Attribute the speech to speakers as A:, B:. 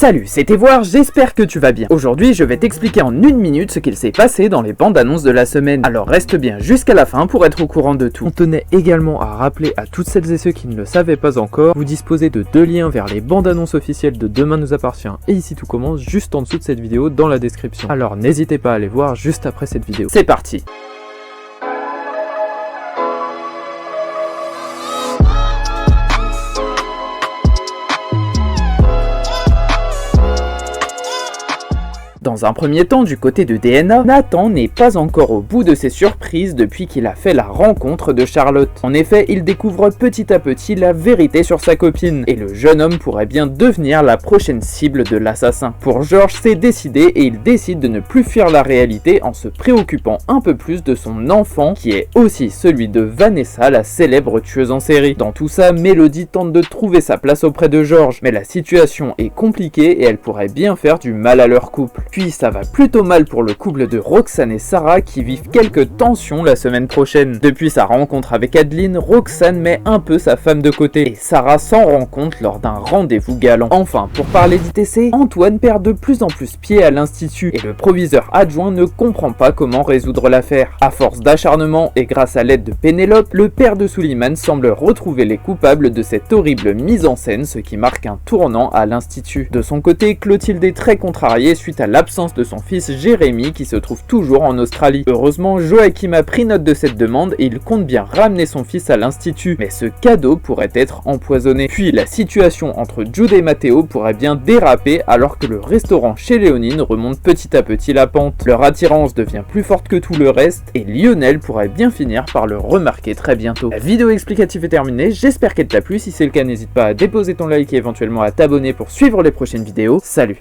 A: Salut, c'était Voir, j'espère que tu vas bien. Aujourd'hui, je vais t'expliquer en 1 minute ce qu'il s'est passé dans les bandes annonces de la semaine. Alors reste bien jusqu'à la fin pour être au courant de tout.
B: On tenait également à rappeler à toutes celles et ceux qui ne le savaient pas encore, vous disposez de 2 liens vers les bandes annonces officielles de Demain nous appartient et Ici tout commence juste en dessous de cette vidéo dans la description. Alors n'hésitez pas à aller voir juste après cette vidéo.
A: C'est parti. Dans un premier temps, du côté de DNA, Nathan n'est pas encore au bout de ses surprises depuis qu'il a fait la rencontre de Charlotte. En effet, il découvre petit à petit la vérité sur sa copine, et le jeune homme pourrait bien devenir la prochaine cible de l'assassin. Pour George, c'est décidé et il décide de ne plus fuir la réalité en se préoccupant un peu plus de son enfant, qui est aussi celui de Vanessa, la célèbre tueuse en série. Dans tout ça, Mélodie tente de trouver sa place auprès de George, mais la situation est compliquée et elle pourrait bien faire du mal à leur couple. Puis ça va plutôt mal pour le couple de Roxane et Sarah qui vivent quelques tensions la semaine prochaine. Depuis sa rencontre avec Adeline, Roxane met un peu sa femme de côté et Sarah s'en rend compte lors d'un rendez-vous galant. Enfin, pour parler d'ITC, Antoine perd de plus en plus pied à l'institut et le proviseur adjoint ne comprend pas comment résoudre l'affaire. À force d'acharnement et grâce à l'aide de Pénélope, le père de Suleiman semble retrouver les coupables de cette horrible mise en scène, ce qui marque un tournant à l'institut. De son côté, Clotilde est très contrariée suite à l'absence de son fils Jérémy qui se trouve toujours en Australie. Heureusement, Joachim a pris note de cette demande et il compte bien ramener son fils à l'institut, mais ce cadeau pourrait être empoisonné. Puis la situation entre Jude et Matteo pourrait bien déraper alors que le restaurant chez Léonine remonte petit à petit la pente. Leur attirance devient plus forte que tout le reste et Lionel pourrait bien finir par le remarquer très bientôt. La vidéo explicative est terminée, j'espère qu'elle t'a plu. Si c'est le cas, n'hésite pas à déposer ton like et éventuellement à t'abonner pour suivre les prochaines vidéos. Salut!